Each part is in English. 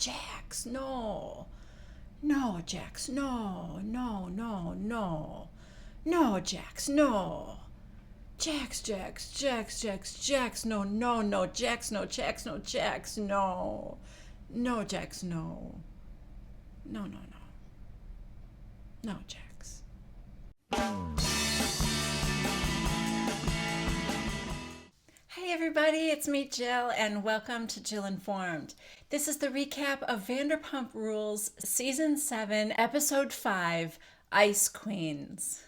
Jax, no. No, Jax, no, no, no, no. No, Jax, no. Jax, no, no, no, Jax, no, Jax, no, Jax, no. No, Jax, no. No, no, no. No, Jax. Hey everybody, it's me Jill and welcome to Jill Informed. This is the recap of Vanderpump Rules Season 7, Episode 5, Ice Queens.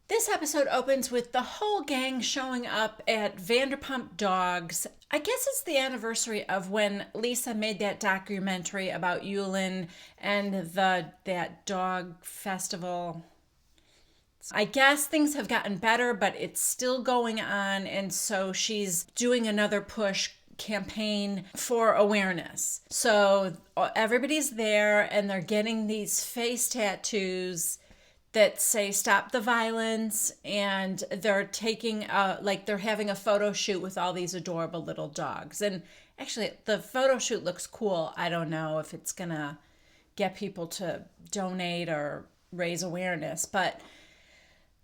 This episode opens with the whole gang showing up at Vanderpump Dogs. I guess it's the anniversary of when Lisa made that documentary about Yulin and that dog festival. I guess things have gotten better, but it's still going on, and so she's doing another push campaign for awareness. So everybody's there, and they're getting these face tattoos that say stop the violence, and they're taking they're having a photo shoot with all these adorable little dogs. And actually the photo shoot looks cool. I don't know if it's gonna get people to donate or raise awareness, but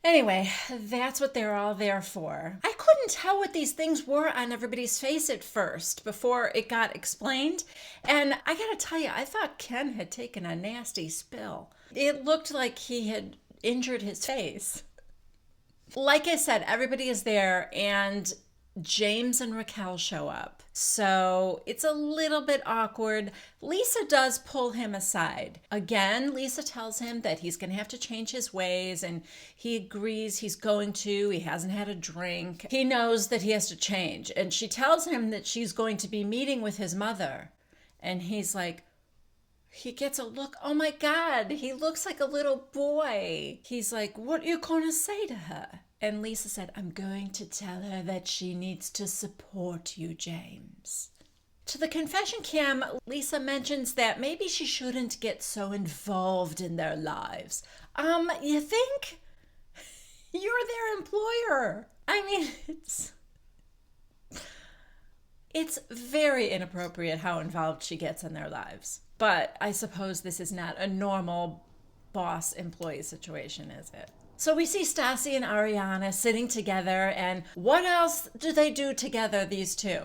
anyway, that's what they're all there for. I couldn't tell what these things were on everybody's face at first before it got explained. And I gotta tell you, I thought Ken had taken a nasty spill. It looked like he had injured his face. Like I said, everybody is there and James and Raquel show up. So it's a little bit awkward. Lisa does pull him aside. Again, Lisa tells him that he's going to have to change his ways, and he agrees he's going to. He hasn't had a drink. He knows that he has to change. And she tells him that she's going to be meeting with his mother. And he's like, he gets a look. Oh my God, he looks like a little boy. He's like, what are you going to say to her? And Lisa said, I'm going to tell her that she needs to support you, James. To the confession cam, Lisa mentions that maybe she shouldn't get so involved in their lives. You think? You're their employer. I mean, it's very inappropriate how involved she gets in their lives. But I suppose this is not a normal boss-employee situation, is it? So we see Stassi and Ariana sitting together, and what else do they do together, these two?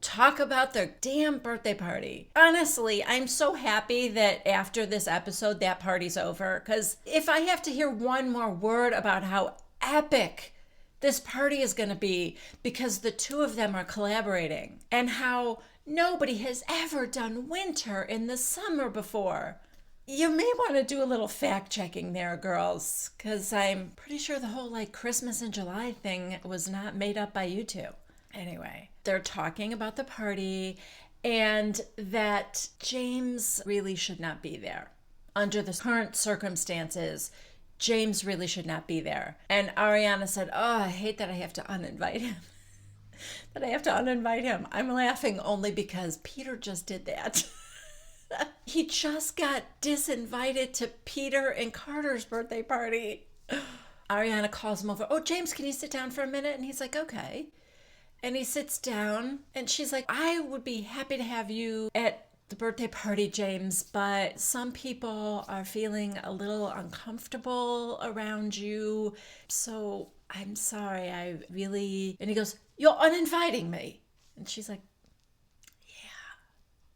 Talk about their damn birthday party. Honestly, I'm so happy that after this episode, that party's over, because if I have to hear one more word about how epic this party is going to be because the two of them are collaborating, and how nobody has ever done winter in the summer before. You may want to do a little fact checking there, girls, because I'm pretty sure the whole Christmas in July thing was not made up by you two. Anyway, they're talking about the party and that James really should not be there. Under the current circumstances, James really should not be there. And Ariana said, oh, I hate that I have to uninvite him. I'm laughing only because Peter just did that. He just got disinvited to Peter and Carter's birthday party. Ariana calls him over. Oh, James, can you sit down for a minute? And he's like, okay. And he sits down and she's like, I would be happy to have you at the birthday party, James, but some people are feeling a little uncomfortable around you. So I'm sorry, And he goes, you're uninviting me. And she's like,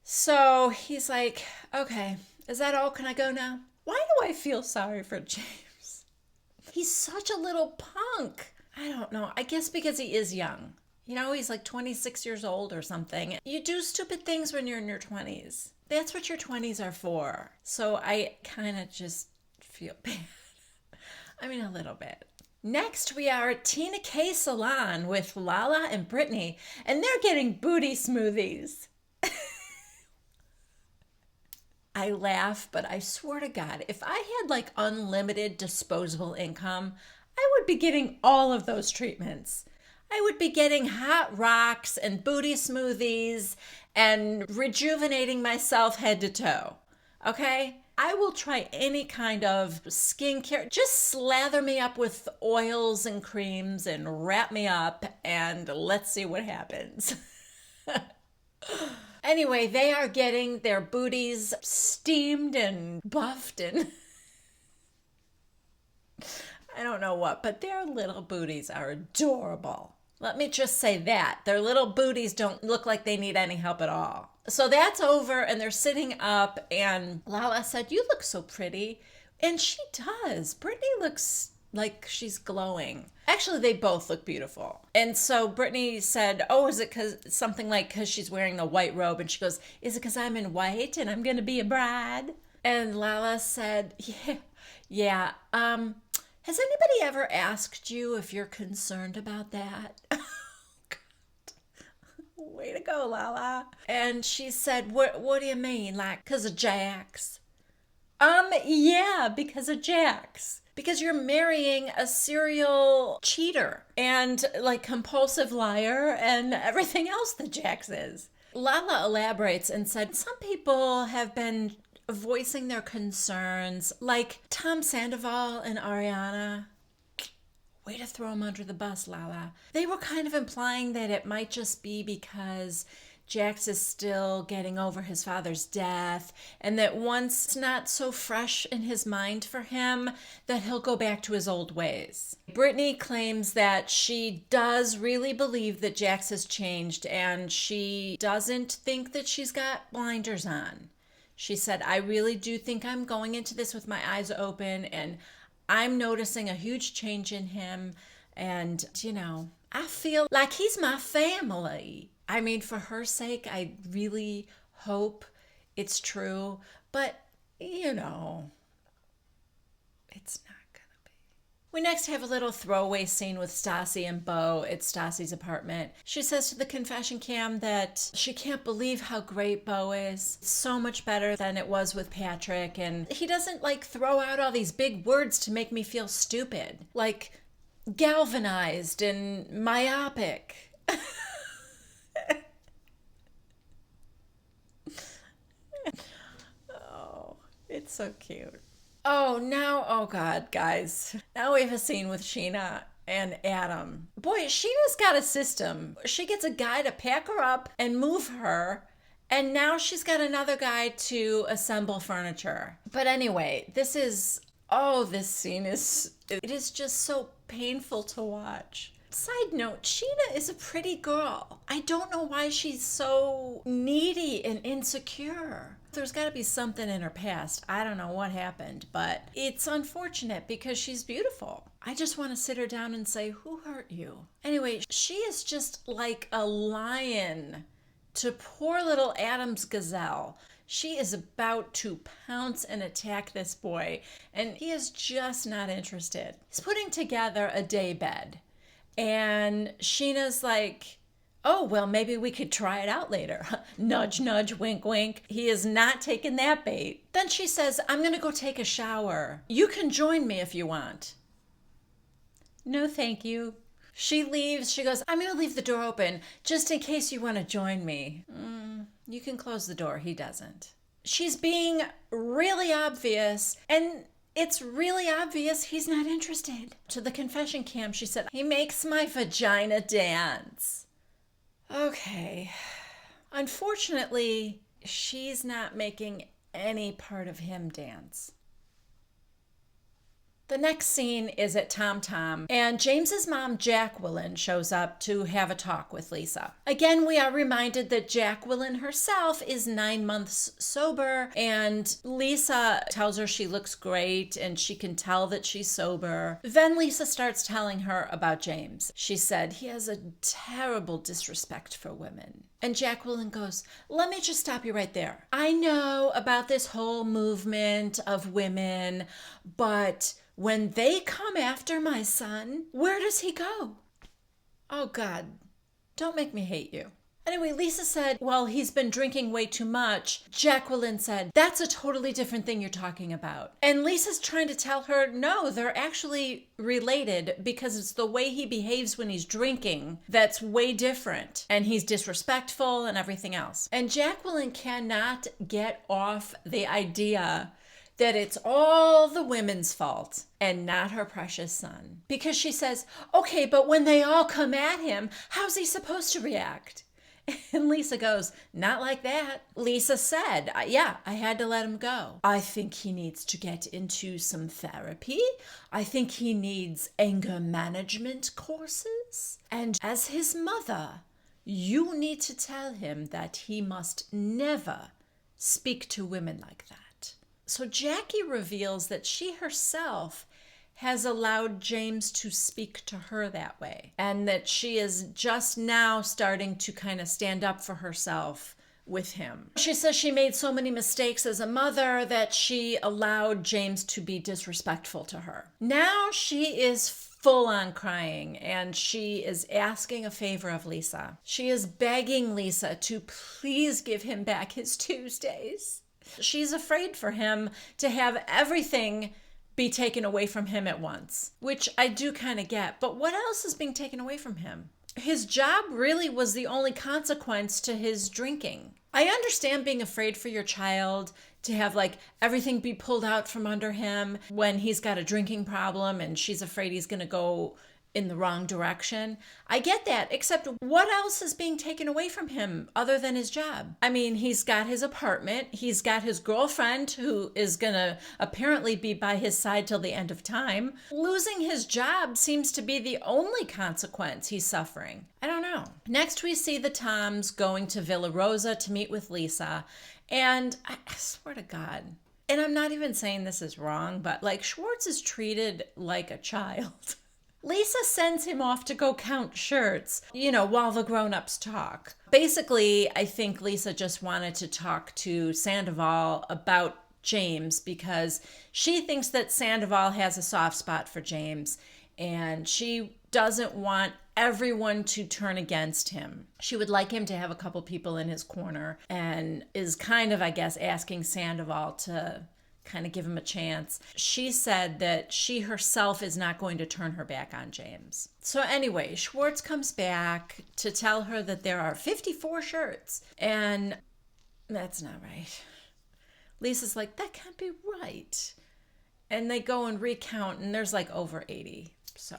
so he's like, okay, is that all? Can I go now? Why do I feel sorry for James? He's such a little punk. I don't know. I guess because he is young. You know, he's 26 years old or something. You do stupid things when you're in your 20s. That's what your 20s are for. So I kind of just feel bad. I mean, a little bit. Next, we are at Tina K Salon with Lala and Brittany, and they're getting booty smoothies. I laugh, but I swear to God, if I had unlimited disposable income, I would be getting all of those treatments. I would be getting hot rocks and booty smoothies and rejuvenating myself head to toe. Okay? I will try any kind of skincare. Just slather me up with oils and creams and wrap me up and let's see what happens. Anyway, they are getting their booties steamed and buffed and I don't know what, but their little booties are adorable. Let me just say that. Their little booties don't look like they need any help at all. So that's over, and they're sitting up, and Lala said, "You look so pretty." And she does. Brittany looks like she's glowing. Actually, they both look beautiful. And so Brittany said, "Oh, is it because she's wearing the white robe?" And she goes, "Is it because I'm in white and I'm going to be a bride?" And Lala said, yeah. Has anybody ever asked you if you're concerned about that? Way to go, Lala. And she said, what do you mean? Like, because of Jax? Yeah, because of Jax. Because you're marrying a serial cheater and like compulsive liar and everything else that Jax is. Lala elaborates and said, some people have been voicing their concerns, like Tom Sandoval and Ariana. Way to throw him under the bus, Lala. They were kind of implying that it might just be because Jax is still getting over his father's death, and that once it's not so fresh in his mind for him, that he'll go back to his old ways. Brittany claims that she does really believe that Jax has changed, and she doesn't think that she's got blinders on. She said, "I really do think I'm going into this with my eyes open, and I'm noticing a huge change in him, and, I feel like he's my family." I mean, for her sake, I really hope it's true, but, it's not gonna be. We next have a little throwaway scene with Stassi and Beau at Stassi's apartment. She says to the confession cam that she can't believe how great Beau is. It's so much better than it was with Patrick, and he doesn't throw out all these big words to make me feel stupid, like galvanized and myopic. Oh, it's so cute. Oh God, guys. Now we have a scene with Scheana and Adam. Boy, Sheena's got a system. She gets a guy to pack her up and move her, and now she's got another guy to assemble furniture. But anyway, this scene is just so painful to watch. Side note, Scheana is a pretty girl. I don't know why she's so needy and insecure. There's got to be something in her past. I don't know what happened, but it's unfortunate because she's beautiful. I just want to sit her down and say, who hurt you? Anyway, she is just like a lion to poor little Adam's gazelle. She is about to pounce and attack this boy, and he is just not interested. He's putting together a day bed. And Sheena's like, "Oh, well, maybe we could try it out later." Nudge, nudge, wink, wink. He is not taking that bait. Then she says, "I'm going to go take a shower. You can join me if you want." "No, thank you." She leaves. She goes, "I'm going to leave the door open just in case you want to join me." You can close the door. He doesn't. She's being really obvious, and it's really obvious he's not interested. To the confession cam, she said, "He makes my vagina dance." Okay. Unfortunately, she's not making any part of him dance. The next scene is at TomTom, and James's mom, Jacqueline, shows up to have a talk with Lisa. Again, we are reminded that Jacqueline herself is 9 months sober, and Lisa tells her she looks great and she can tell that she's sober. Then Lisa starts telling her about James. She said, "He has a terrible disrespect for women." And Jacqueline goes, "Let me just stop you right there. I know about this whole movement of women, but when they come after my son, where does he go?" Oh God, don't make me hate you. Anyway, Lisa said, "Well, he's been drinking way too much." Jacqueline said, "That's a totally different thing you're talking about." And Lisa's trying to tell her, no, they're actually related because it's the way he behaves when he's drinking that's way different. And he's disrespectful and everything else. And Jacqueline cannot get off the idea that it's all the women's fault and not her precious son. Because she says, "Okay, but when they all come at him, how's he supposed to react?" And Lisa goes, not like that. Lisa said, yeah, I had to let him go. I think he needs to get into some therapy. I think he needs anger management courses. And as his mother, you need to tell him that he must never speak to women like that. So Jackie reveals that she herself has allowed James to speak to her that way, and that she is just now starting to kind of stand up for herself with him. She says she made so many mistakes as a mother that she allowed James to be disrespectful to her. Now she is full on crying, and she is asking a favor of Lisa. She is begging Lisa to please give him back his Tuesdays. She's afraid for him to have everything be taken away from him at once, which I do kind of get. But what else is being taken away from him? His job really was the only consequence to his drinking. I understand being afraid for your child, to have like everything be pulled out from under him when he's got a drinking problem and she's afraid he's going to go in the wrong direction. I get that, except what else is being taken away from him other than his job? I mean, he's got his apartment, he's got his girlfriend who is gonna apparently be by his side till the end of time. Losing his job seems to be the only consequence he's suffering. I don't know. Next we see the Toms going to Villa Rosa to meet with Lisa, and I swear to God, and I'm not even saying this is wrong, but like Schwartz is treated like a child. Lisa sends him off to go count shirts, while the grown-ups talk. Basically, I think Lisa just wanted to talk to Sandoval about James because she thinks that Sandoval has a soft spot for James, and she doesn't want everyone to turn against him. She would like him to have a couple people in his corner, and is kind of, I guess, asking Sandoval to kind of give him a chance. She said that she herself is not going to turn her back on James. So anyway, Schwartz comes back to tell her that there are 54 shirts, and that's not right. Lisa's like, that can't be right. And they go and recount, and there's like over 80. So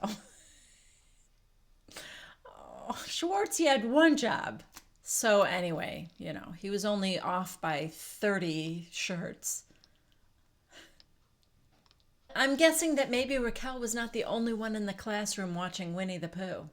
Schwartz, he had one job. So anyway, he was only off by 30 shirts. I'm guessing that maybe Raquel was not the only one in the classroom watching Winnie the Pooh.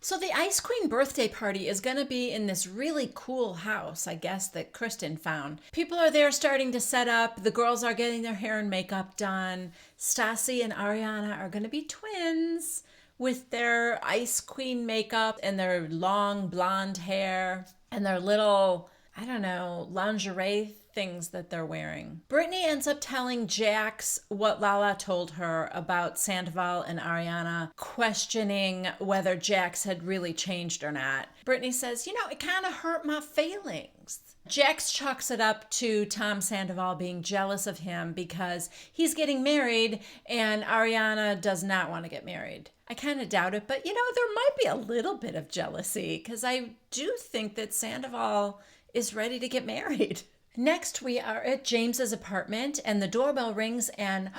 So the Ice Queen birthday party is going to be in this really cool house, I guess, that Kristen found. People are there starting to set up. The girls are getting their hair and makeup done. Stassi and Ariana are going to be twins with their Ice Queen makeup and their long blonde hair and their little, I don't know, lingerie things that they're wearing. Brittany ends up telling Jax what Lala told her about Sandoval and Ariana, questioning whether Jax had really changed or not. Brittany says, it kind of hurt my feelings. Jax chalks it up to Tom Sandoval being jealous of him because he's getting married and Ariana does not want to get married. I kind of doubt it, but there might be a little bit of jealousy because I do think that Sandoval is ready to get married. Next, we are at James's apartment, and the doorbell rings, and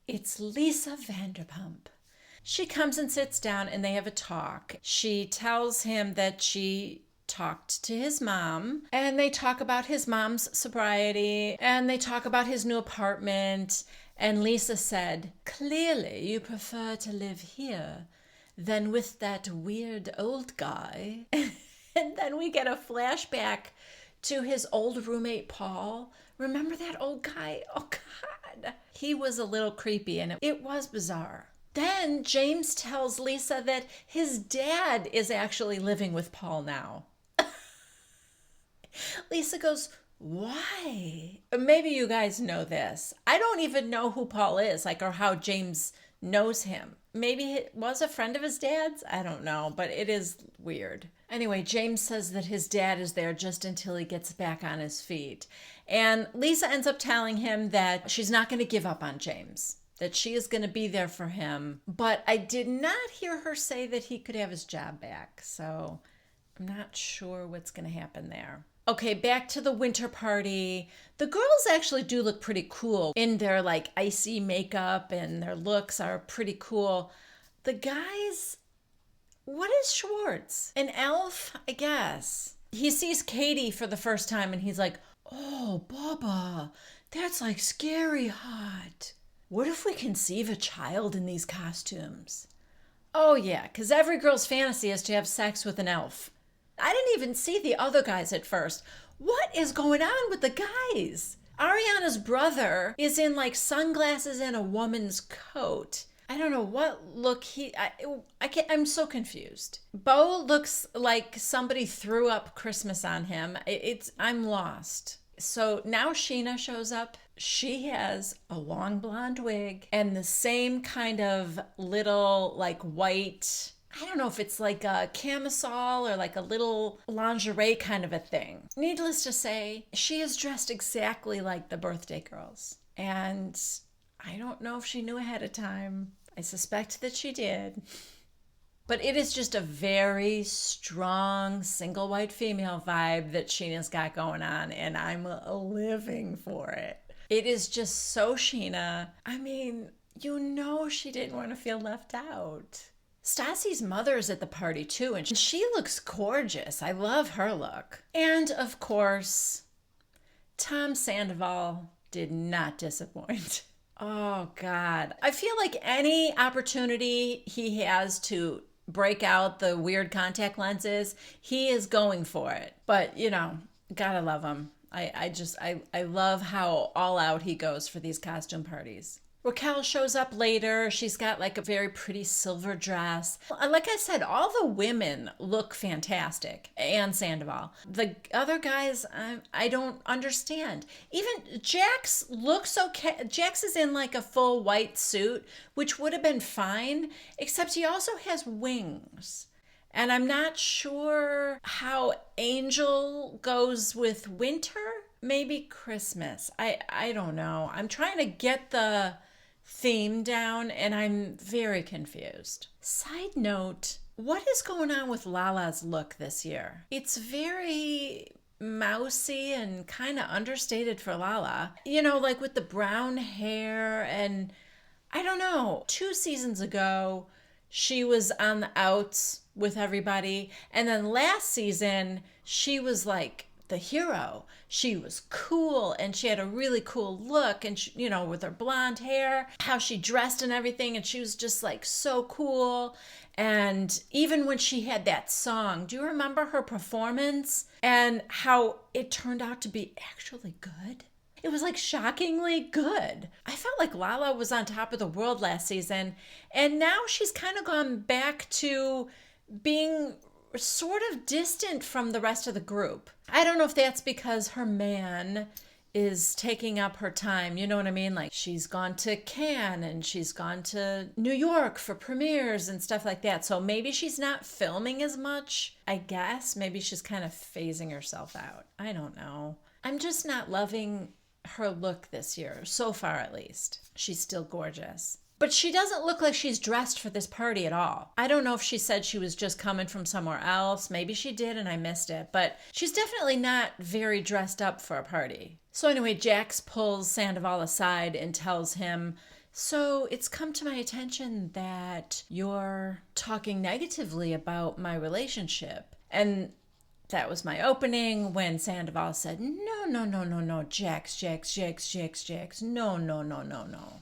it's Lisa Vanderpump. She comes and sits down, and they have a talk. She tells him that she talked to his mom, and they talk about his mom's sobriety, and they talk about his new apartment, and Lisa said, clearly you prefer to live here than with that weird old guy. And then we get a flashback to his old roommate, Paul. Remember that old guy? Oh, God. He was a little creepy, and it was bizarre. Then James tells Lisa that his dad is actually living with Paul now. Lisa goes, why? Maybe you guys know this. I don't even know who Paul is, or how James knows him. Maybe he was a friend of his dad's? I don't know, but it is weird. Anyway, James says that his dad is there just until he gets back on his feet. And Lisa ends up telling him that she's not going to give up on James, that she is going to be there for him. But I did not hear her say that he could have his job back, so I'm not sure what's going to happen there. Okay, back to the winter party. The girls actually do look pretty cool in their icy makeup, and their looks are pretty cool. The guys, What is Schwartz? An elf, I guess. He sees Katie for the first time and he's like, oh, Baba, that's like scary hot. What if we conceive a child in these costumes? Oh, yeah, because every girl's fantasy is to have sex with an elf. I didn't even see the other guys at first. What is going on with the guys? Ariana's brother is in like sunglasses and a woman's coat. I don't know what look I'm so confused. Beau looks like somebody threw up Christmas on him. I'm lost. So now Scheana shows up. She has a long blonde wig and the same kind of little like white, I don't know if it's like a camisole or like a little lingerie kind of a thing. Needless to say, she is dressed exactly like the birthday girls. And I don't know if she knew ahead of time. I suspect that she did. But it is just a very strong single white female vibe that Scheana's got going on, and I'm living for it. It is just so Scheana. I mean, you know she didn't want to feel left out. Stassi's mother's at the party too, and she looks gorgeous. I love her look. And of course, Tom Sandoval did not disappoint. Oh, God. I feel like any opportunity he has to break out the weird contact lenses, he is going for it. But, you know, gotta love him. I love how all out he goes for these costume parties. Raquel shows up later. She's got like a very pretty silver dress. Like I said, all the women look fantastic, and Sandoval. The other guys, I don't understand. Even Jax looks okay. Jax is in like a full white suit, which would have been fine, except he also has wings. And I'm not sure how Angel goes with winter. Maybe Christmas. I don't know. I'm trying to get the theme down and I'm very confused. Side note, what is going on with Lala's look this year? It's very mousy and kind of understated for Lala. You know, like with the brown hair, and I don't know. 2 seasons ago, she was on the outs with everybody. And then last season, she was like the hero. She was cool and she had a really cool look, and she, you know, with her blonde hair, how she dressed and everything, and she was just like so cool. And even when she had that song, do you remember her performance and how it turned out to be actually good? It was like shockingly good. I felt like Lala was on top of the world last season, and now she's kind of gone back to being sort of distant from the rest of the group. I don't know if that's because her man is taking up her time. You know what I mean? Like she's gone to Cannes and she's gone to New York for premieres and stuff like that. So maybe she's not filming as much, I guess. Maybe she's kind of phasing herself out. I don't know. I'm just not loving her look this year, so far at least. She's still gorgeous. But she doesn't look like she's dressed for this party at all. I don't know if she said she was just coming from somewhere else. Maybe she did and I missed it. But she's definitely not very dressed up for a party. So anyway, Jax pulls Sandoval aside and tells him, so it's come to my attention that you're talking negatively about my relationship. And that was my opening when Sandoval said, no, Jax, no.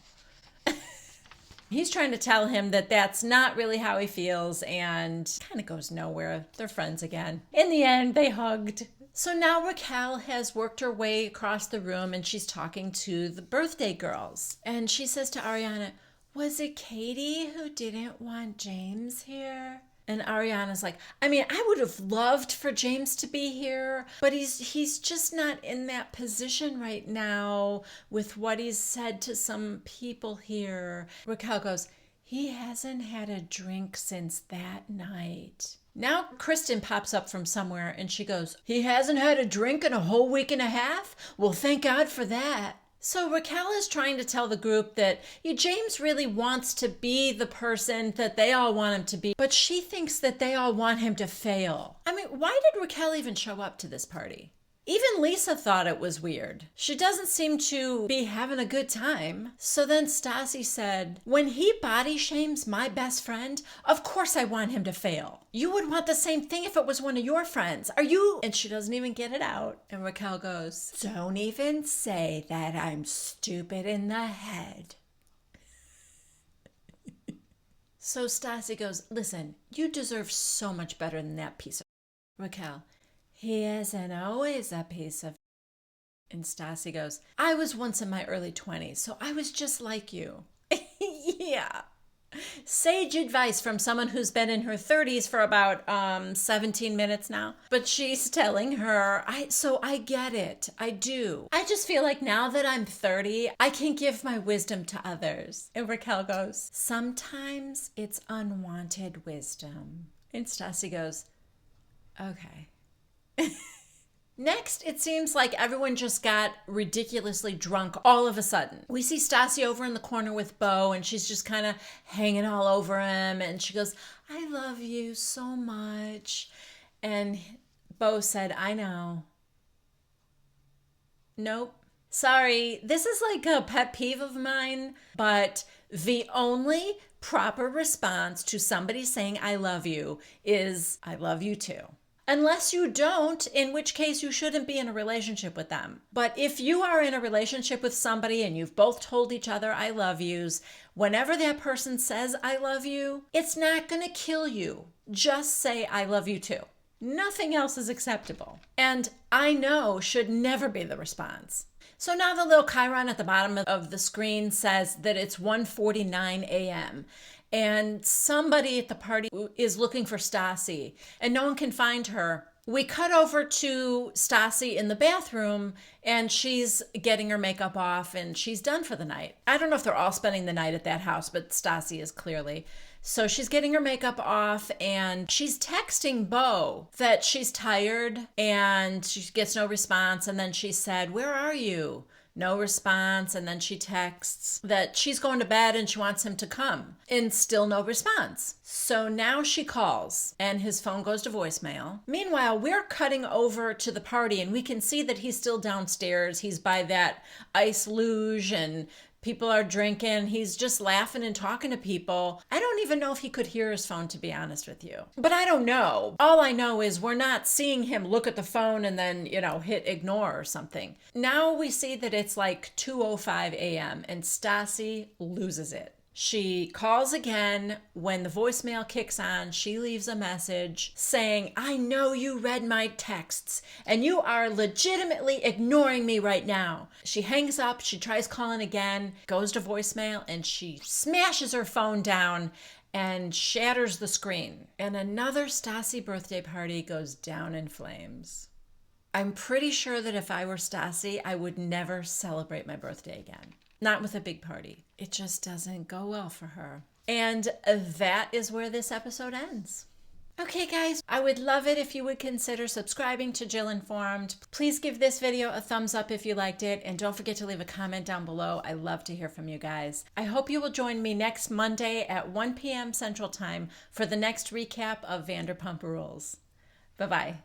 He's trying to tell him that that's not really how he feels, and kind of goes nowhere. They're friends again. In the end, they hugged. So now Raquel has worked her way across the room and she's talking to the birthday girls. And she says to Ariana, was it Katie who didn't want James here? And Ariana's like, I mean, I would have loved for James to be here, but he's just not in that position right now with what he's said to some people here. Raquel goes, he hasn't had a drink since that night. Now Kristen pops up from somewhere and she goes, he hasn't had a drink in a whole week and a half? Well, thank God for that. So Raquel is trying to tell the group that James really wants to be the person that they all want him to be, but she thinks that they all want him to fail. I mean, why did Raquel even show up to this party? Even Lisa thought it was weird. She doesn't seem to be having a good time. So then Stassi said, when he body shames my best friend, of course I want him to fail. You would want the same thing if it was one of your friends. Are you? And she doesn't even get it out. And Raquel goes, don't even say that I'm stupid in the head. So Stassi goes, listen, you deserve so much better than that piece of Raquel. He isn't always a piece of. And Stassi goes, I was once in my early 20s, so I was just like you. Yeah. Sage advice from someone who's been in her 30s for about 17 minutes now. But she's telling her, so I get it. I do. I just feel like now that I'm 30, I can give my wisdom to others. And Raquel goes, sometimes it's unwanted wisdom. And Stassi goes, okay. Next, it seems like everyone just got ridiculously drunk all of a sudden. We see Stassi over in the corner with Beau, and she's just kind of hanging all over him, and she goes, I love you so much. And Beau said, I know. Nope. Sorry, this is like a pet peeve of mine, but the only proper response to somebody saying I love you is I love you too. Unless you don't, in which case you shouldn't be in a relationship with them. But if you are in a relationship with somebody and you've both told each other I love yous, whenever that person says I love you, it's not going to kill you. Just say I love you too. Nothing else is acceptable. And I know should never be the response. So now the little chyron at the bottom of the screen says that it's 1:49 a.m. and somebody at the party is looking for Stassi and no one can find her. We cut over to Stassi in the bathroom and she's getting her makeup off and she's done for the night. I don't know if they're all spending the night at that house, but Stassi is clearly. So she's getting her makeup off and she's texting Beau that she's tired and she gets no response. And then she said, where are you? No response. And then she texts that she's going to bed and she wants him to come. And still no response. So now she calls and his phone goes to voicemail. Meanwhile, we're cutting over to the party and we can see that he's still downstairs. He's by that ice luge and people are drinking. He's just laughing and talking to people. I don't even know if he could hear his phone, to be honest with you. But I don't know. All I know is we're not seeing him look at the phone and then, hit ignore or something. Now we see that it's like 2:05 a.m. and Stassi loses it. She calls again. When the voicemail kicks on, she leaves a message saying, I know you read my texts and you are legitimately ignoring me right now. She hangs up, she tries calling again, goes to voicemail, and she smashes her phone down and shatters the screen. And another Stassi birthday party goes down in flames. I'm pretty sure that if I were Stassi, I would never celebrate my birthday again. Not with a big party. It just doesn't go well for her. And that is where this episode ends. Okay, guys, I would love it if you would consider subscribing to Jill Informed. Please give this video a thumbs up if you liked it, and don't forget to leave a comment down below. I love to hear from you guys. I hope you will join me next Monday at 1 p.m. Central Time for the next recap of Vanderpump Rules. Bye-bye.